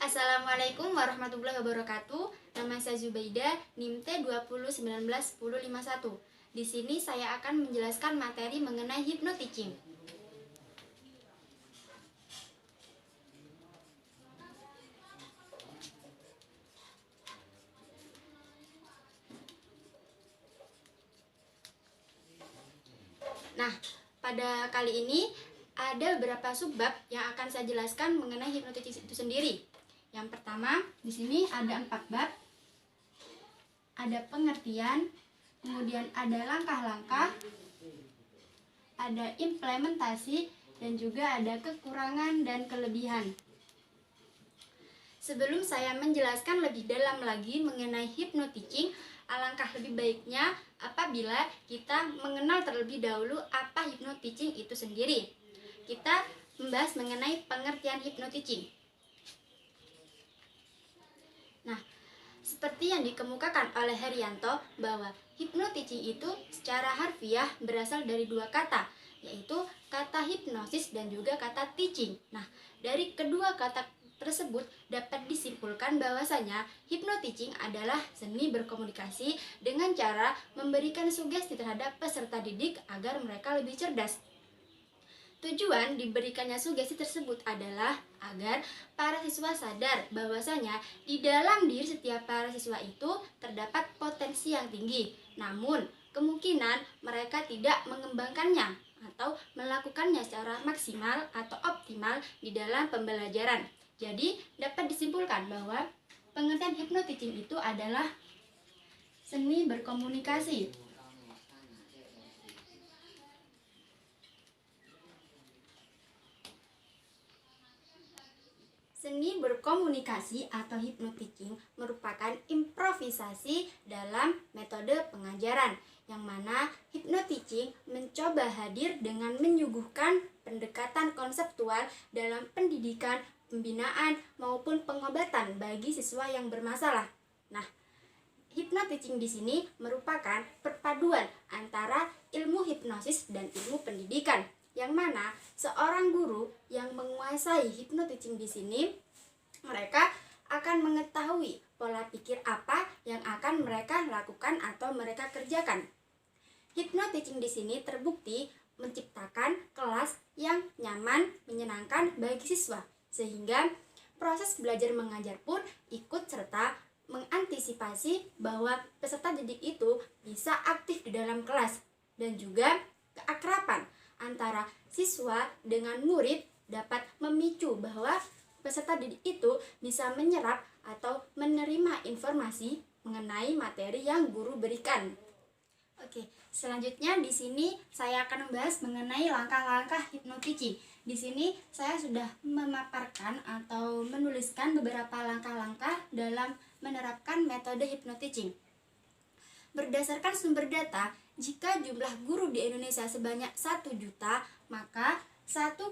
Assalamualaikum warahmatullahi wabarakatuh. Nama saya Zubaida, NIM T20191051. Di sini saya akan menjelaskan materi mengenai hypnoteaching. Nah, pada kali ini ada beberapa subbab yang akan saya jelaskan mengenai hypnoteaching itu sendiri. Yang pertama, di sini ada 4 bab. Ada pengertian, kemudian ada langkah-langkah, ada implementasi, dan juga ada kekurangan dan kelebihan. Sebelum saya menjelaskan lebih dalam lagi mengenai hypnoteaching, alangkah lebih baiknya apabila kita mengenal terlebih dahulu apa hypnoteaching itu sendiri. Kita membahas mengenai pengertian hypnoteaching. Nah, seperti yang dikemukakan oleh Herianto bahwa hypnoteaching itu secara harfiah berasal dari 2 kata, yaitu kata hipnosis dan juga kata teaching. Nah, dari kedua kata tersebut dapat disimpulkan bahwasanya hypnoteaching adalah seni berkomunikasi dengan cara memberikan sugesti terhadap peserta didik agar mereka lebih cerdas. Tujuan diberikannya sugesti tersebut adalah agar para siswa sadar bahwasanya di dalam diri setiap para siswa itu terdapat potensi yang tinggi, namun kemungkinan mereka tidak mengembangkannya atau melakukannya secara maksimal atau optimal di dalam pembelajaran. Jadi dapat disimpulkan bahwa pengertian hypnoteaching itu adalah seni berkomunikasi. Seni berkomunikasi atau hypnoteaching merupakan improvisasi dalam metode pengajaran, yang mana hypnoteaching mencoba hadir dengan menyuguhkan pendekatan konseptual dalam pendidikan, pembinaan, maupun pengobatan bagi siswa yang bermasalah. Nah, hypnoteaching di sini merupakan perpaduan antara ilmu hipnosis dan ilmu pendidikan, yang mana seorang guru yang menguasai hypnoteaching di sini, mereka akan mengetahui pola pikir apa yang akan mereka lakukan atau mereka kerjakan. Hypnoteaching di sini terbukti menciptakan kelas yang nyaman, menyenangkan bagi siswa, sehingga proses belajar mengajar pun ikut serta mengantisipasi bahwa peserta didik itu bisa aktif di dalam kelas, dan juga keakraban antara siswa dengan murid dapat memicu bahwa peserta didik itu bisa menyerap atau menerima informasi mengenai materi yang guru berikan. Oke, selanjutnya di sini saya akan membahas mengenai langkah-langkah hypnoteaching. Di sini saya sudah memaparkan atau menuliskan beberapa langkah-langkah dalam menerapkan metode hypnoteaching. Berdasarkan sumber data, jika jumlah guru di Indonesia sebanyak 1 juta, maka 1,7%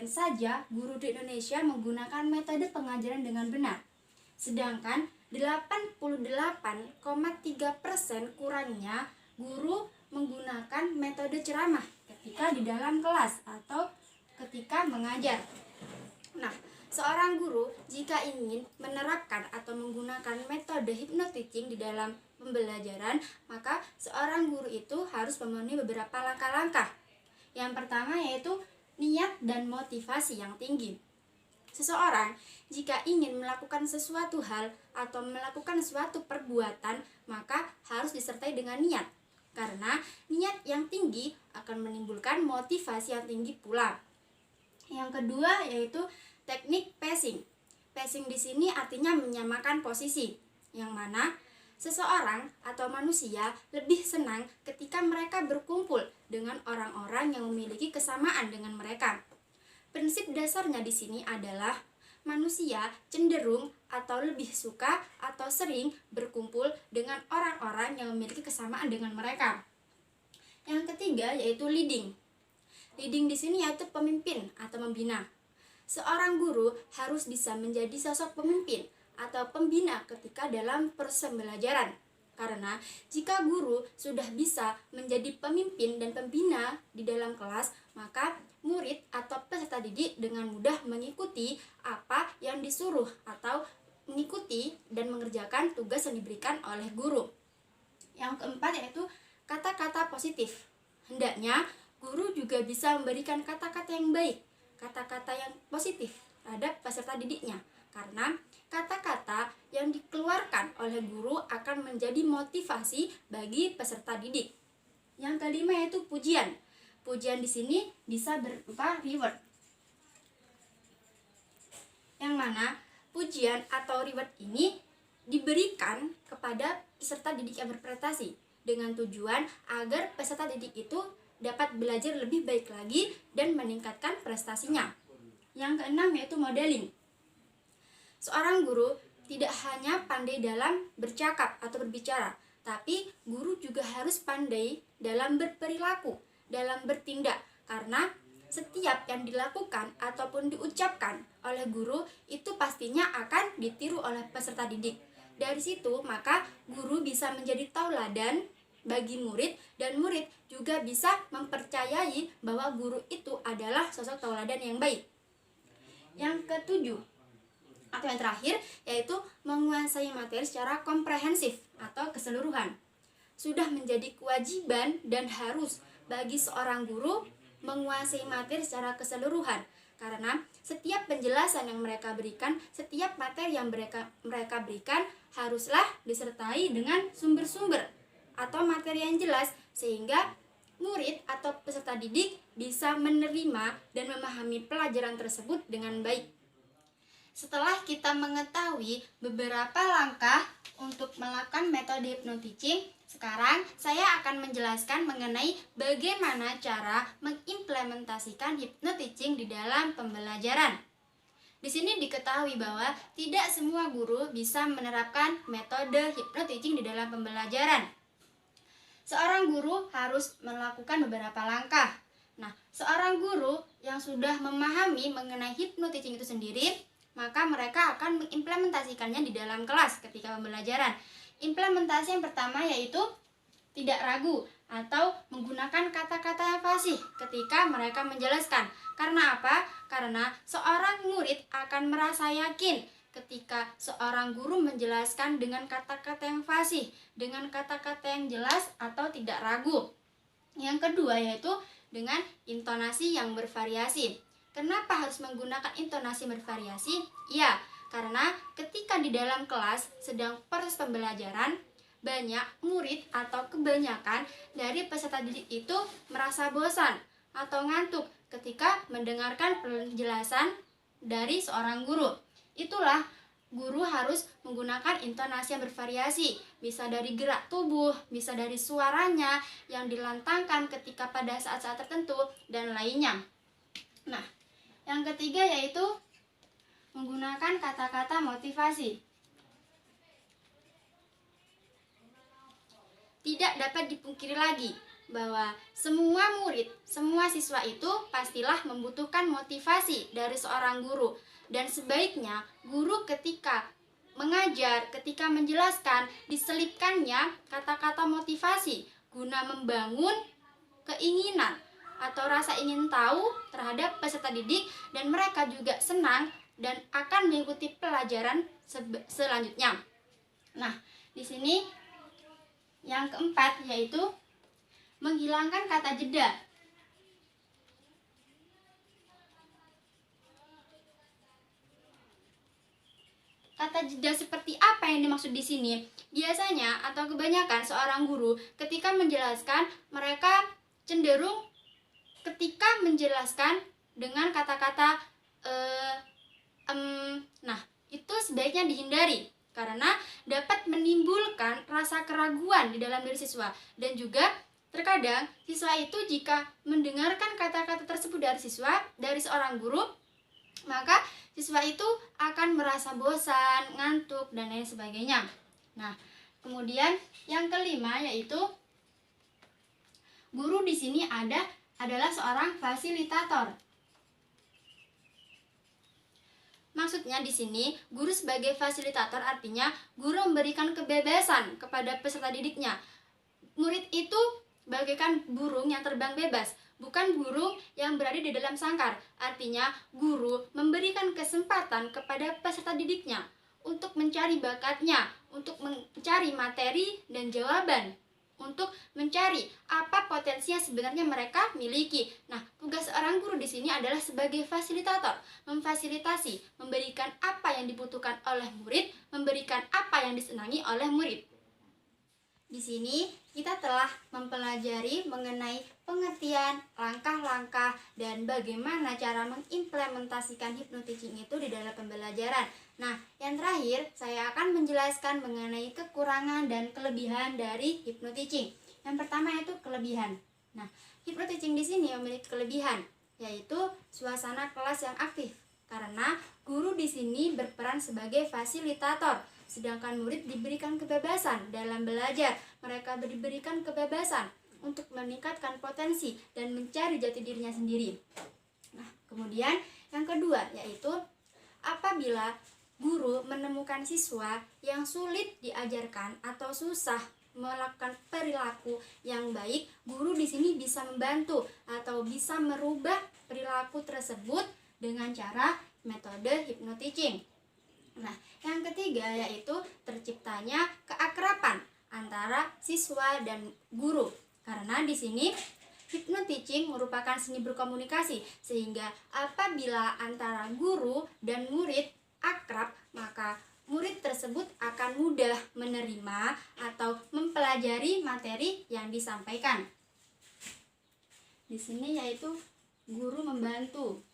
saja guru di Indonesia menggunakan metode pengajaran dengan benar. Sedangkan 88,3% kurangnya guru menggunakan metode ceramah ketika di dalam kelas atau ketika mengajar. Nah, seorang guru jika ingin menerapkan atau menggunakan metode hypnoteaching di dalam pembelajaran, maka seorang guru itu harus memenuhi beberapa langkah-langkah. Yang pertama yaitu niat dan motivasi yang tinggi. Seseorang jika ingin melakukan sesuatu hal atau melakukan suatu perbuatan, maka harus disertai dengan niat. Karena niat yang tinggi akan menimbulkan motivasi yang tinggi pula. Yang kedua yaitu teknik pacing. Pacing di sini artinya menyamakan posisi, yang mana seseorang atau manusia lebih senang ketika mereka berkumpul dengan orang-orang yang memiliki kesamaan dengan mereka. Prinsip dasarnya di sini adalah manusia cenderung atau lebih suka atau sering berkumpul dengan orang-orang yang memiliki kesamaan dengan mereka. Yang ketiga yaitu leading. Leading di sini yaitu pemimpin atau membina. Seorang guru harus bisa menjadi sosok pemimpin atau pembina ketika dalam proses pembelajaran. Karena jika guru sudah bisa menjadi pemimpin dan pembina di dalam kelas, maka murid atau peserta didik dengan mudah mengikuti apa yang disuruh suruh atau mengikuti dan mengerjakan tugas yang diberikan oleh guru. Yang keempat yaitu kata-kata positif. Hendaknya guru juga bisa memberikan kata-kata yang baik, kata-kata yang positif terhadap peserta didiknya, karena kata-kata yang dikeluarkan oleh guru akan menjadi motivasi bagi peserta didik. Yang kelima yaitu pujian. Pujian di sini bisa berupa reward, yang mana pujian atau reward ini diberikan kepada peserta didik yang berprestasi dengan tujuan agar peserta didik itu dapat belajar lebih baik lagi dan meningkatkan prestasinya. Yang keenam yaitu modeling. Seorang guru tidak hanya pandai dalam bercakap atau berbicara, tapi guru juga harus pandai dalam berperilaku, dalam bertindak, karena setiap yang dilakukan ataupun diucapkan oleh guru itu pastinya akan ditiru oleh peserta didik. Dari situ maka guru bisa menjadi tauladan bagi murid, dan murid juga bisa mempercayai bahwa guru itu adalah sosok tauladan yang baik. Yang ketujuh atau yang terakhir yaitu menguasai materi secara komprehensif atau keseluruhan. Sudah menjadi kewajiban dan harus bagi seorang guru menguasai materi secara keseluruhan, karena setiap penjelasan yang mereka berikan, setiap materi yang mereka berikan haruslah disertai dengan sumber-sumber atau materi yang jelas, sehingga murid atau peserta didik bisa menerima dan memahami pelajaran tersebut dengan baik. Setelah kita mengetahui beberapa langkah untuk melakukan metode hypnoteaching, sekarang saya akan menjelaskan mengenai bagaimana cara mengimplementasikan hypnoteaching di dalam pembelajaran. Di sini diketahui bahwa tidak semua guru bisa menerapkan metode hypnoteaching di dalam pembelajaran. Seorang guru harus melakukan beberapa langkah. Nah, seorang guru yang sudah memahami mengenai hypnoteaching itu sendiri, maka mereka akan mengimplementasikannya di dalam kelas ketika pembelajaran. Implementasi yang pertama yaitu tidak ragu atau menggunakan kata-kata yang fasih ketika mereka menjelaskan. Karena apa? Karena seorang murid akan merasa yakin ketika seorang guru menjelaskan dengan kata-kata yang fasih, dengan kata-kata yang jelas atau tidak ragu. Yang kedua yaitu dengan intonasi yang bervariasi. Kenapa harus menggunakan intonasi bervariasi? Ya, karena ketika di dalam kelas sedang proses pembelajaran, banyak murid atau kebanyakan dari peserta didik itu merasa bosan atau ngantuk ketika mendengarkan penjelasan dari seorang guru. Itulah guru harus menggunakan intonasi yang bervariasi, bisa dari gerak tubuh, bisa dari suaranya yang dilantangkan ketika pada saat-saat tertentu, dan lainnya. Nah, yang ketiga yaitu menggunakan kata-kata motivasi. Tidak dapat dipungkiri lagi bahwa semua murid, semua siswa itu pastilah membutuhkan motivasi dari seorang guru. Dan sebaiknya guru ketika mengajar, ketika menjelaskan, diselipkannya kata-kata motivasi guna membangun keinginan atau rasa ingin tahu terhadap peserta didik, dan mereka juga senang dan akan mengikuti pelajaran selanjutnya. Nah, di sini yang keempat yaitu menghilangkan kata jeda. Kata jeda seperti apa yang dimaksud di sini? Biasanya atau kebanyakan seorang guru ketika menjelaskan, mereka cenderung ketika menjelaskan dengan kata-kata nah, itu sebaiknya dihindari karena dapat menimbulkan rasa keraguan di dalam diri siswa, dan juga terkadang siswa itu jika mendengarkan kata-kata tersebut dari seorang guru, maka siswa itu akan merasa bosan, ngantuk, dan lain sebagainya. Nah, kemudian yang kelima yaitu guru di sini adalah seorang fasilitator. Maksudnya di sini guru sebagai fasilitator artinya guru memberikan kebebasan kepada peserta didiknya. Murid itu bagaikan burung yang terbang bebas, bukan burung yang berada di dalam sangkar. Artinya, guru memberikan kesempatan kepada peserta didiknya untuk mencari bakatnya, untuk mencari materi dan jawaban, untuk mencari apa potensi yang sebenarnya mereka miliki. Nah, tugas seorang guru di sini adalah sebagai fasilitator, memfasilitasi, memberikan apa yang dibutuhkan oleh murid, memberikan apa yang disenangi oleh murid. Di sini kita telah mempelajari mengenai pengertian, langkah-langkah, dan bagaimana cara mengimplementasikan hypnoteaching itu di dalam pembelajaran. Nah, yang terakhir saya akan menjelaskan mengenai kekurangan dan kelebihan dari hypnoteaching. Yang pertama yaitu kelebihan. Nah, hypnoteaching di sini memiliki kelebihan, yaitu suasana kelas yang aktif. Karena guru di sini berperan sebagai fasilitator, sedangkan murid diberikan kebebasan dalam belajar. Mereka diberikan kebebasan untuk meningkatkan potensi dan mencari jati dirinya sendiri. Nah, kemudian yang kedua yaitu apabila guru menemukan siswa yang sulit diajarkan atau susah melakukan perilaku yang baik, guru di sini bisa membantu atau bisa merubah perilaku tersebut dengan cara metode hypnoteaching. Nah, yang ketiga yaitu terciptanya keakraban antara siswa dan guru. Karena di sini hypnoteaching merupakan seni berkomunikasi, sehingga apabila antara guru dan murid akrab, maka murid tersebut akan mudah menerima atau mempelajari materi yang disampaikan. Di sini yaitu guru membantu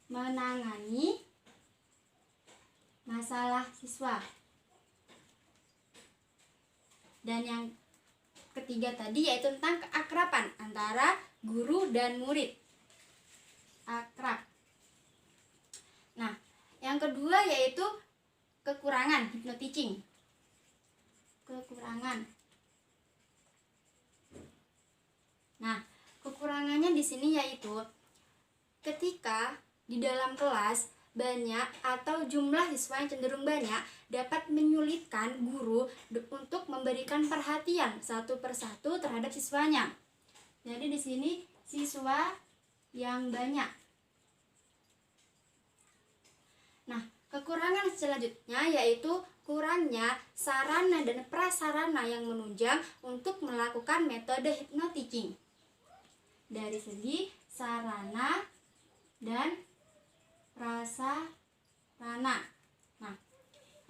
menangani masalah siswa. Dan yang ketiga tadi yaitu tentang keakraban antara guru dan murid. Akrab. Nah, yang kedua yaitu kekurangan hypnoteaching. Kekurangan. Nah, kekurangannya di sini yaitu ketika di dalam kelas banyak atau jumlah siswa yang cenderung banyak dapat menyulitkan guru untuk memberikan perhatian satu persatu terhadap siswanya. Jadi di sini siswa yang banyak. Nah, kekurangan selanjutnya yaitu kurangnya sarana dan prasarana yang menunjang untuk melakukan metode hypnoteaching. Dari segi sarana dan prasarana. Nah,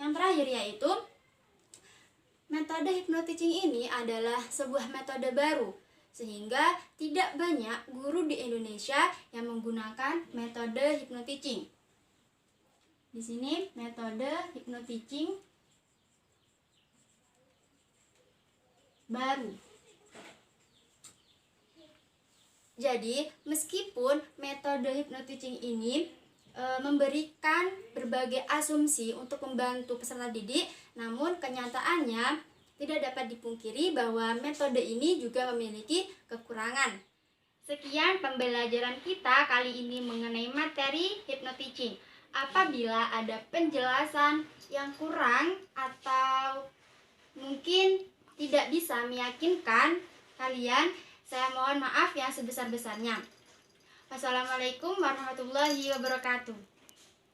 yang terakhir yaitu metode hypnoteaching ini adalah sebuah metode baru, sehingga tidak banyak guru di Indonesia yang menggunakan metode hypnoteaching. Di sini metode hypnoteaching baru. Jadi, meskipun metode hypnoteaching ini memberikan berbagai asumsi untuk membantu peserta didik, namun kenyataannya tidak dapat dipungkiri bahwa metode ini juga memiliki kekurangan. Sekian pembelajaran kita kali ini mengenai materi hypnoteaching. Apabila ada penjelasan yang kurang atau mungkin tidak bisa meyakinkan kalian, saya mohon maaf yang sebesar-besarnya. Wassalamualaikum warahmatullahi wabarakatuh.